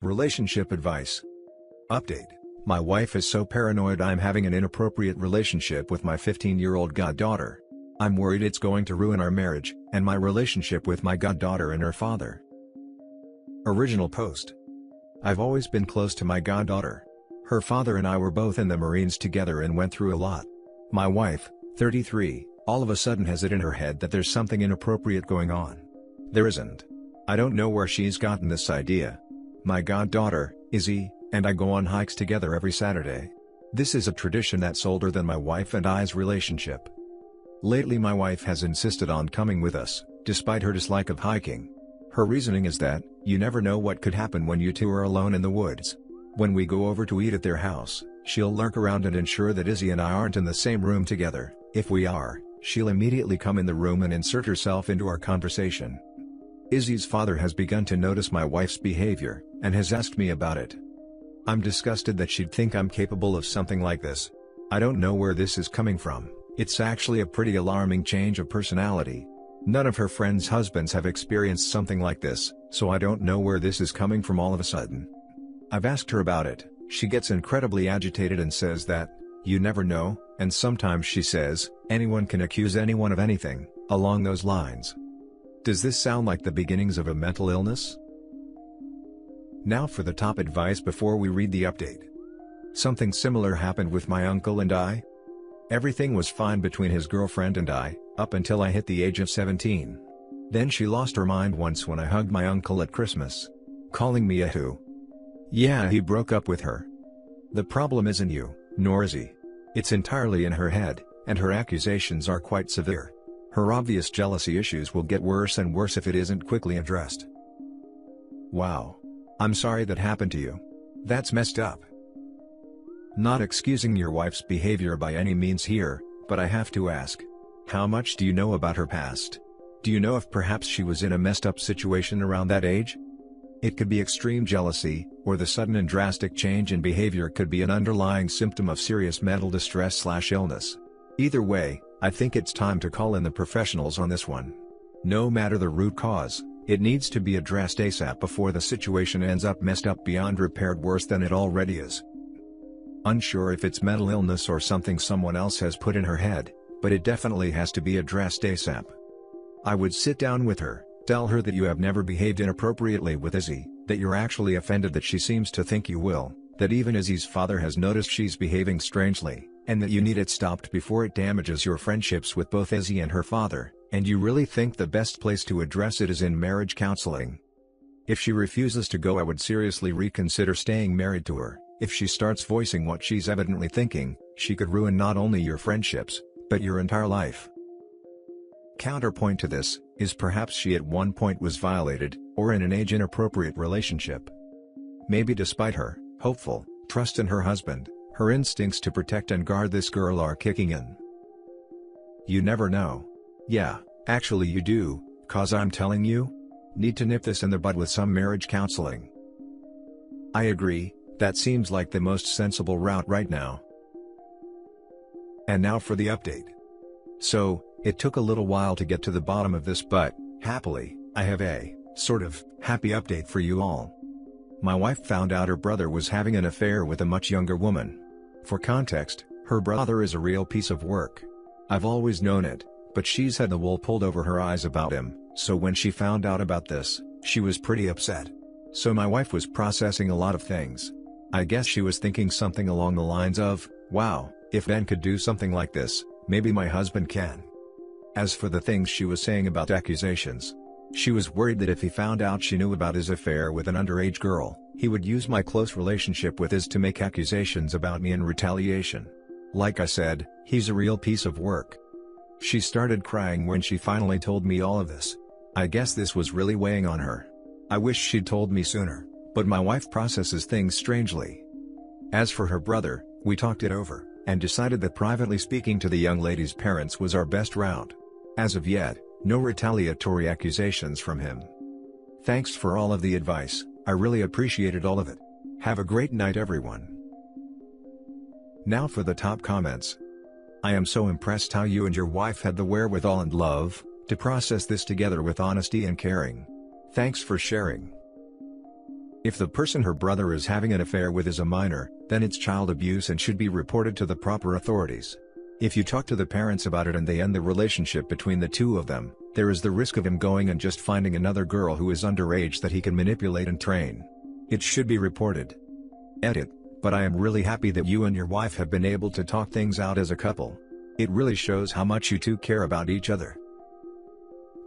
Relationship advice. Update. My wife is so paranoid I'm having an inappropriate relationship with my 15-year-old goddaughter. I'm worried it's going to ruin our marriage, and my relationship with my goddaughter and her father. Original post. I've always been close to my goddaughter. Her father and I were both in the Marines together and went through a lot. My wife, 33, all of a sudden has it in her head that there's something inappropriate going on. There isn't. I don't know where she's gotten this idea. My goddaughter, Izzy, and I go on hikes together every Saturday. This is a tradition that's older than my wife and I's relationship. Lately my wife has insisted on coming with us, despite her dislike of hiking. Her reasoning is that, you never know what could happen when you two are alone in the woods. When we go over to eat at their house, she'll lurk around and ensure that Izzy and I aren't in the same room together. If we are, she'll immediately come in the room and insert herself into our conversation. Izzy's father has begun to notice my wife's behavior, and has asked me about it. I'm disgusted that she'd think I'm capable of something like this. I don't know where this is coming from. It's actually a pretty alarming change of personality. None of her friends' husbands have experienced something like this, so I don't know where this is coming from all of a sudden. I've asked her about it. She gets incredibly agitated and says that, you never know, and sometimes she says, anyone can accuse anyone of anything, along those lines. Does this sound like the beginnings of a mental illness? Now for the top advice before we read the update. Something similar happened with my uncle and I. Everything was fine between his girlfriend and I, up until I hit the age of 17. Then she lost her mind once when I hugged my uncle at Christmas. Calling me a who. Yeah, he broke up with her. The problem isn't you, nor is he. It's entirely in her head, and her accusations are quite severe. Her obvious jealousy issues will get worse and worse if it isn't quickly addressed. Wow. I'm sorry that happened to you. That's messed up. Not excusing your wife's behavior by any means here, but I have to ask. How much do you know about her past? Do you know if perhaps she was in a messed up situation around that age? It could be extreme jealousy, or the sudden and drastic change in behavior could be an underlying symptom of serious mental distress/illness. Either way, I think it's time to call in the professionals on this one. No matter the root cause, it needs to be addressed ASAP before the situation ends up messed up beyond repair, worse than it already is. Unsure if it's mental illness or something someone else has put in her head, but it definitely has to be addressed ASAP. I would sit down with her, tell her that you have never behaved inappropriately with Izzy, that you're actually offended that she seems to think you will, that even Izzy's father has noticed she's behaving strangely, and that you need it stopped before it damages your friendships with both Izzy and her father, and you really think the best place to address it is in marriage counseling. If she refuses to go, I would seriously reconsider staying married to her. If she starts voicing what she's evidently thinking, she could ruin not only your friendships, but your entire life. Counterpoint to this, is perhaps she at one point was violated, or in an age-inappropriate relationship. Maybe despite her hopeful trust in her husband, her instincts to protect and guard this girl are kicking in. You never know. Yeah, actually you do, cause I'm telling you? Need to nip this in the bud with some marriage counseling. I agree, that seems like the most sensible route right now. And now for the update. So, it took a little while to get to the bottom of this, but, happily, I have a, sort of, happy update for you all. My wife found out her brother was having an affair with a much younger woman. For context, her brother is a real piece of work. I've always known it, but she's had the wool pulled over her eyes about him, so when she found out about this, she was pretty upset. So my wife was processing a lot of things. I guess she was thinking something along the lines of, wow, if Ben could do something like this, maybe my husband can. As for the things she was saying about accusations, she was worried that if he found out she knew about his affair with an underage girl, he would use my close relationship with Iz to make accusations about me in retaliation. Like I said, he's a real piece of work. She started crying when she finally told me all of this. I guess this was really weighing on her. I wish she'd told me sooner, but my wife processes things strangely. As for her brother, we talked it over, and decided that privately speaking to the young lady's parents was our best route. As of yet, no retaliatory accusations from him. Thanks for all of the advice, I really appreciated all of it. Have a great night everyone. Now for the top comments. I am so impressed how you and your wife had the wherewithal and love to process this together with honesty and caring. Thanks for sharing. If the person her brother is having an affair with is a minor, then it's child abuse and should be reported to the proper authorities. If you talk to the parents about it and they end the relationship between the two of them, there is the risk of him going and just finding another girl who is underage that he can manipulate and train. It should be reported. Edit. But I am really happy that you and your wife have been able to talk things out as a couple. It really shows how much you two care about each other.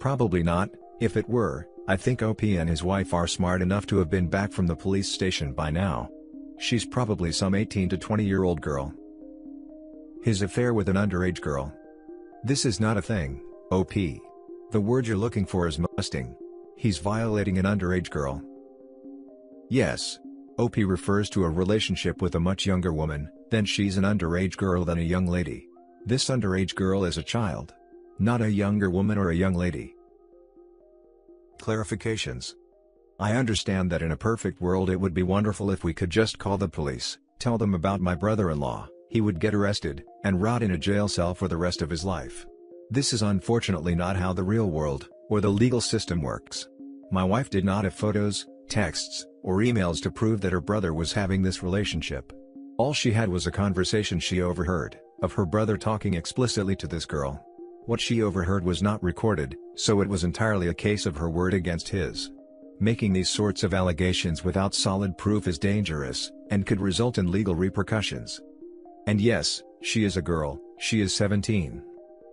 Probably not. If it were, I think OP and his wife are smart enough to have been back from the police station by now. She's probably some 18 to 20-year-old girl. His affair with an underage girl. This is not a thing, OP. The word you're looking for is molesting. He's violating an underage girl. Yes. OP refers to a relationship with a much younger woman, then she's an underage girl than a young lady. This underage girl is a child. Not a younger woman or a young lady. Clarifications. I understand that in a perfect world it would be wonderful if we could just call the police, tell them about my brother-in-law, he would get arrested, and rot in a jail cell for the rest of his life. This is unfortunately not how the real world, or the legal system works. My wife did not have photos, texts, or emails to prove that her brother was having this relationship. All she had was a conversation she overheard, of her brother talking explicitly to this girl. What she overheard was not recorded, so it was entirely a case of her word against his. Making these sorts of allegations without solid proof is dangerous, and could result in legal repercussions. And yes, she is a girl, she is 17.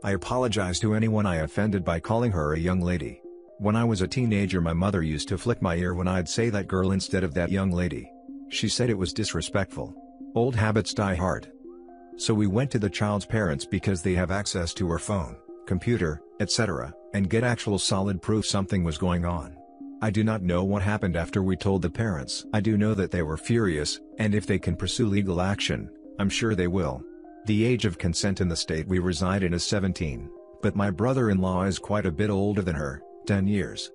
I apologize to anyone I offended by calling her a young lady. When I was a teenager my mother used to flick my ear when I'd say that girl instead of that young lady. She said it was disrespectful. Old habits die hard. So we went to the child's parents because they have access to her phone, computer, etc., and get actual solid proof something was going on. I do not know what happened after we told the parents. I do know that they were furious, and if they can pursue legal action, I'm sure they will. The age of consent in the state we reside in is 17, but my brother-in-law is quite a bit older than her, 10 years.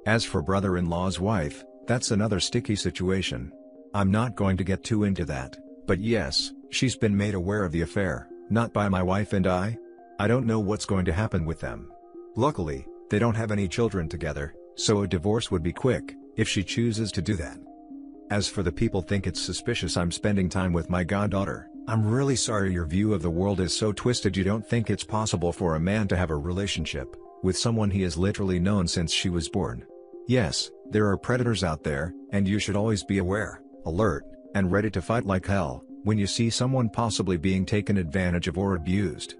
As for brother-in-law's wife, that's another sticky situation. I'm not going to get too into that, but yes, she's been made aware of the affair, not by my wife and I. I don't know what's going to happen with them. Luckily, they don't have any children together, so a divorce would be quick, if she chooses to do that. As for the people think it's suspicious I'm spending time with my goddaughter, I'm really sorry your view of the world is so twisted you don't think it's possible for a man to have a relationship with someone he has literally known since she was born. Yes, there are predators out there, and you should always be aware, alert, and ready to fight like hell, when you see someone possibly being taken advantage of or abused.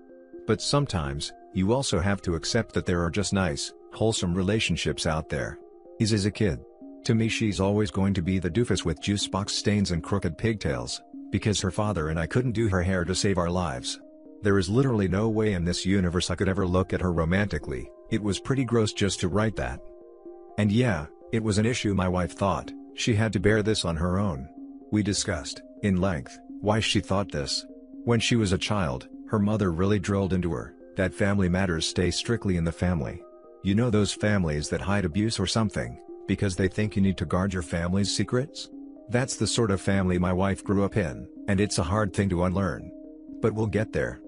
But sometimes, you also have to accept that there are just nice, wholesome relationships out there. Is a kid. To me she's always going to be the doofus with juice box stains and crooked pigtails, because her father and I couldn't do her hair to save our lives. There is literally no way in this universe I could ever look at her romantically. It was pretty gross just to write that. And yeah, it was an issue my wife thought she had to bear this on her own. We discussed, in length, why she thought this. When she was a child, her mother really drilled into her that family matters stay strictly in the family. You know those families that hide abuse or something, because they think you need to guard your family's secrets? That's the sort of family my wife grew up in, and it's a hard thing to unlearn. But we'll get there.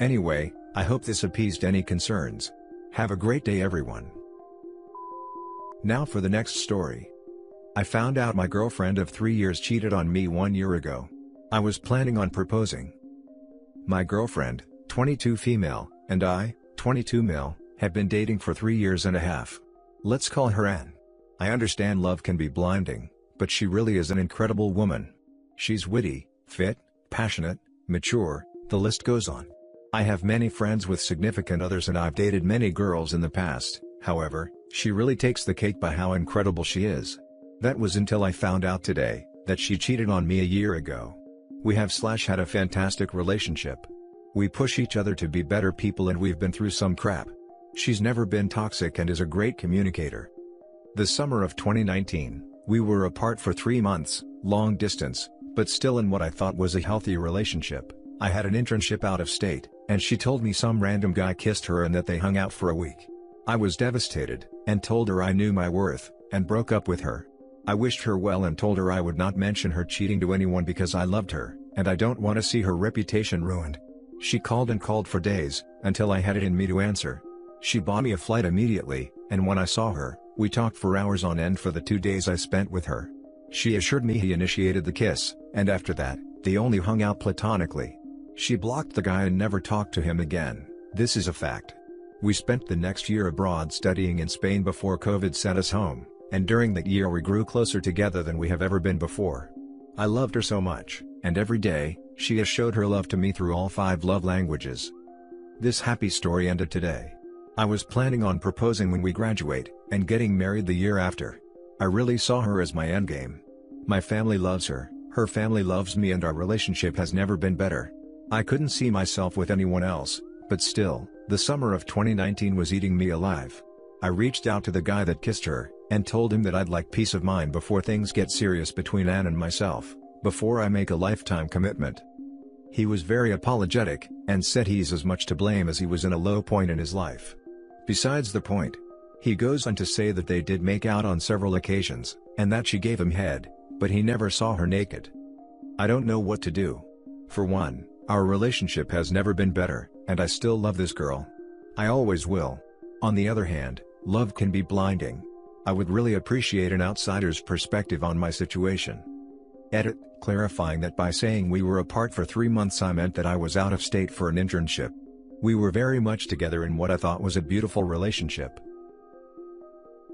Anyway, I hope this appeased any concerns. Have a great day everyone. Now for the next story. I found out my girlfriend of 3 years cheated on me 1 year ago. I was planning on proposing. My girlfriend, 22 female, and I, 22 male, have been dating for 3 years and a half. Let's call her Anne. I understand love can be blinding, but she really is an incredible woman. She's witty, fit, passionate, mature, the list goes on. I have many friends with significant others and I've dated many girls in the past, however, she really takes the cake by how incredible she is. That was until I found out today that she cheated on me a year ago. We have had a fantastic relationship. We push each other to be better people and we've been through some crap. She's never been toxic and is a great communicator. The summer of 2019, we were apart for 3 months, long distance, but still in what I thought was a healthy relationship. I had an internship out of state, and she told me some random guy kissed her and that they hung out for a week. I was devastated, and told her I knew my worth, and broke up with her. I wished her well and told her I would not mention her cheating to anyone because I loved her, and I don't want to see her reputation ruined. She called and called for days, until I had it in me to answer. She bought me a flight immediately, and when I saw her, we talked for hours on end for the 2 days I spent with her. She assured me he initiated the kiss, and after that, they only hung out platonically. She blocked the guy and never talked to him again. This is a fact. We spent the next year abroad studying in Spain before COVID sent us home, and during that year we grew closer together than we have ever been before. I loved her so much, and every day, she has showed her love to me through all 5 love languages. This happy story ended today. I was planning on proposing when we graduate, and getting married the year after. I really saw her as my endgame. My family loves her family loves me, and our relationship has never been better. I couldn't see myself with anyone else, but still, the summer of 2019 was eating me alive. I reached out to the guy that kissed her, and told him that I'd like peace of mind before things get serious between Anne and myself, before I make a lifetime commitment. He was very apologetic, and said he's as much to blame as he was in a low point in his life. Besides the point, he goes on to say that they did make out on several occasions, and that she gave him head, but he never saw her naked. I don't know what to do. For one, our relationship has never been better, and I still love this girl. I always will. On the other hand, love can be blinding. I would really appreciate an outsider's perspective on my situation. Edit, clarifying that by saying we were apart for 3 months I meant that I was out of state for an internship. We were very much together in what I thought was a beautiful relationship.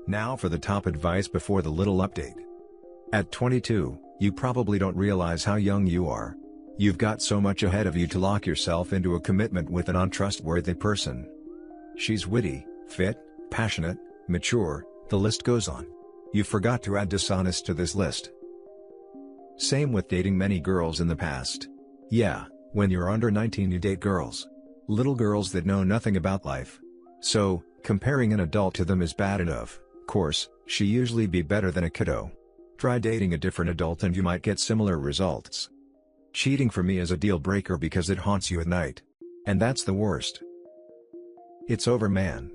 Now for the top advice before the little update. At 22, you probably don't realize how young you are. You've got so much ahead of you to lock yourself into a commitment with an untrustworthy person. She's witty, fit, passionate, mature, the list goes on. You forgot to add dishonest to this list. Same with dating many girls in the past. Yeah, when you're under 19 you date girls. Little girls that know nothing about life. So, comparing an adult to them is bad enough. Course, she usually be better than a kiddo. Try dating a different adult and you might get similar results. Cheating for me is a deal breaker because it haunts you at night. And that's the worst. It's over, man.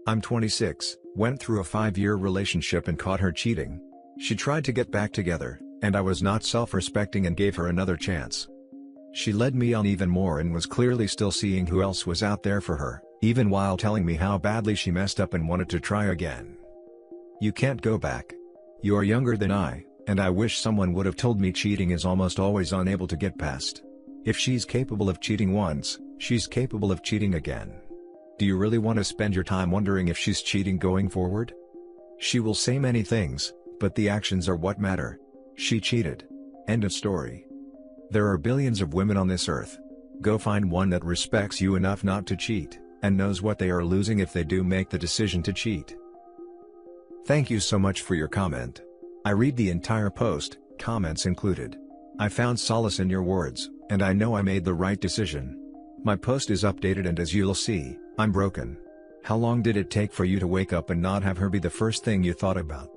I'm 26, went through a 5-year relationship and caught her cheating. She tried to get back together, and I was not self-respecting and gave her another chance. She led me on even more and was clearly still seeing who else was out there for her, even while telling me how badly she messed up and wanted to try again. You can't go back. You are younger than I, and I wish someone would have told me cheating is almost always unable to get past. If she's capable of cheating once, she's capable of cheating again. Do you really want to spend your time wondering if she's cheating going forward? She will say many things, but the actions are what matter. She cheated. End of story. There are billions of women on this earth. Go find one that respects you enough not to cheat, and knows what they are losing if they do make the decision to cheat. Thank you so much for your comment. I read the entire post, comments included. I found solace in your words, and I know I made the right decision. My post is updated and as you'll see, I'm broken. How long did it take for you to wake up and not have her be the first thing you thought about?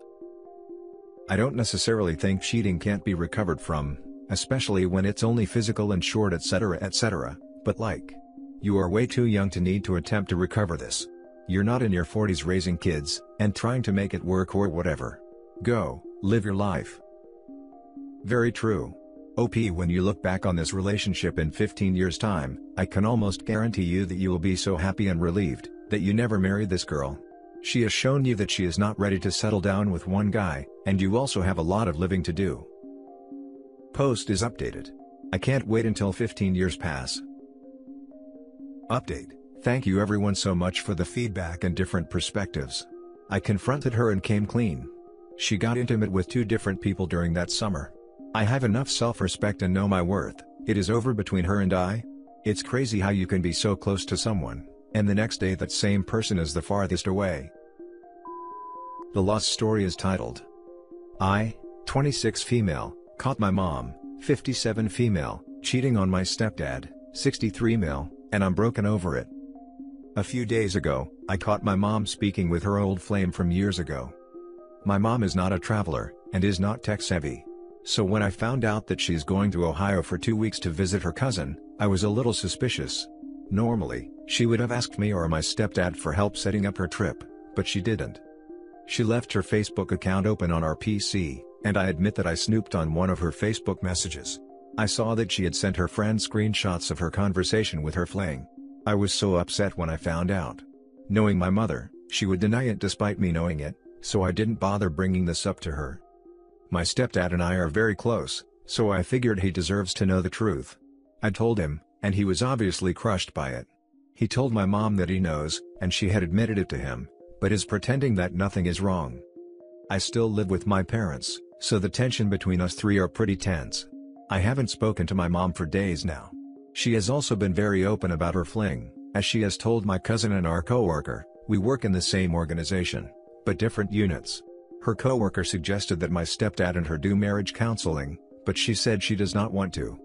I don't necessarily think cheating can't be recovered from, especially when it's only physical and short etc., but like. You are way too young to need to attempt to recover this. You're not in your 40s raising kids, and trying to make it work or whatever. Go, live your life. Very true. OP, when you look back on this relationship in 15 years' time, I can almost guarantee you that you will be so happy and relieved that you never married this girl. She has shown you that she is not ready to settle down with one guy, and you also have a lot of living to do. Post is updated. I can't wait until 15 years pass. Update. Thank you everyone so much for the feedback and different perspectives. I confronted her and came clean. She got intimate with 2 different people during that summer. I have enough self-respect and know my worth. It is over between her and I. It's crazy how you can be so close to someone, and the next day that same person is the farthest away. The lost story is titled, I, 26 female, caught my mom, 57 female, cheating on my stepdad, 63 male, and I'm broken over it. A few days ago, I caught my mom speaking with her old flame from years ago. My mom is not a traveler, and is not tech-savvy. So when I found out that she's going to Ohio for 2 weeks to visit her cousin, I was a little suspicious. Normally, she would have asked me or my stepdad for help setting up her trip, but she didn't. She left her Facebook account open on our PC, and I admit that I snooped on one of her Facebook messages. I saw that she had sent her friend screenshots of her conversation with her fling. I was so upset when I found out. Knowing my mother, she would deny it despite me knowing it, so I didn't bother bringing this up to her. My stepdad and I are very close, so I figured he deserves to know the truth. I told him, and he was obviously crushed by it. He told my mom that he knows, and she had admitted it to him, but is pretending that nothing is wrong. I still live with my parents, so the tension between us three are pretty tense. I haven't spoken to my mom for days now. She has also been very open about her fling, as she has told my cousin and our coworker. We work in the same organization, but different units. Her coworker suggested that my stepdad and her do marriage counseling, but she said she does not want to.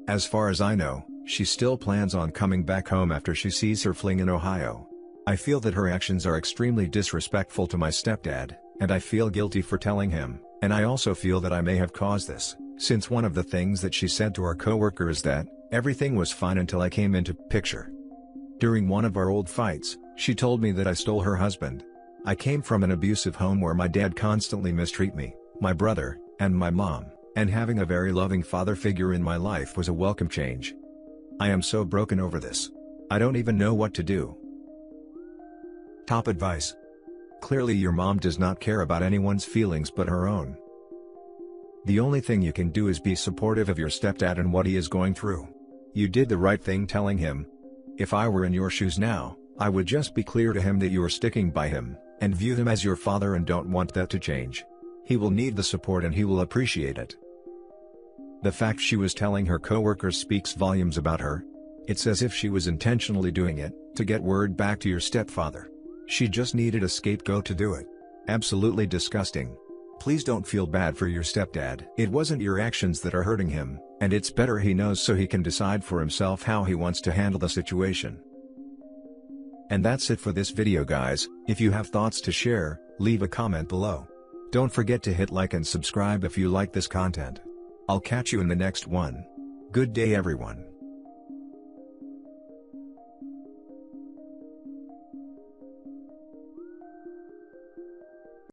As far as I know, she still plans on coming back home after she sees her fling in Ohio. I feel that her actions are extremely disrespectful to my stepdad, and I feel guilty for telling him, and I also feel that I may have caused this, since one of the things that she said to our coworker is that, everything was fine until I came into picture. During one of our old fights, she told me that I stole her husband. I came from an abusive home where my dad constantly mistreated me, my brother, and my mom, and having a very loving father figure in my life was a welcome change. I am so broken over this. I don't even know what to do. Top advice. Clearly your mom does not care about anyone's feelings but her own. The only thing you can do is be supportive of your stepdad and what he is going through. You did the right thing telling him. If I were in your shoes now, I would just be clear to him that you are sticking by him, and view him as your father and don't want that to change. He will need the support and he will appreciate it. The fact she was telling her coworkers speaks volumes about her. It's as if she was intentionally doing it, to get word back to your stepfather. She just needed a scapegoat to do it. Absolutely disgusting. Please don't feel bad for your stepdad. It wasn't your actions that are hurting him, and it's better he knows so he can decide for himself how he wants to handle the situation. And that's it for this video guys. If you have thoughts to share, leave a comment below. Don't forget to hit like and subscribe if you like this content. I'll catch you in the next one. Good day everyone.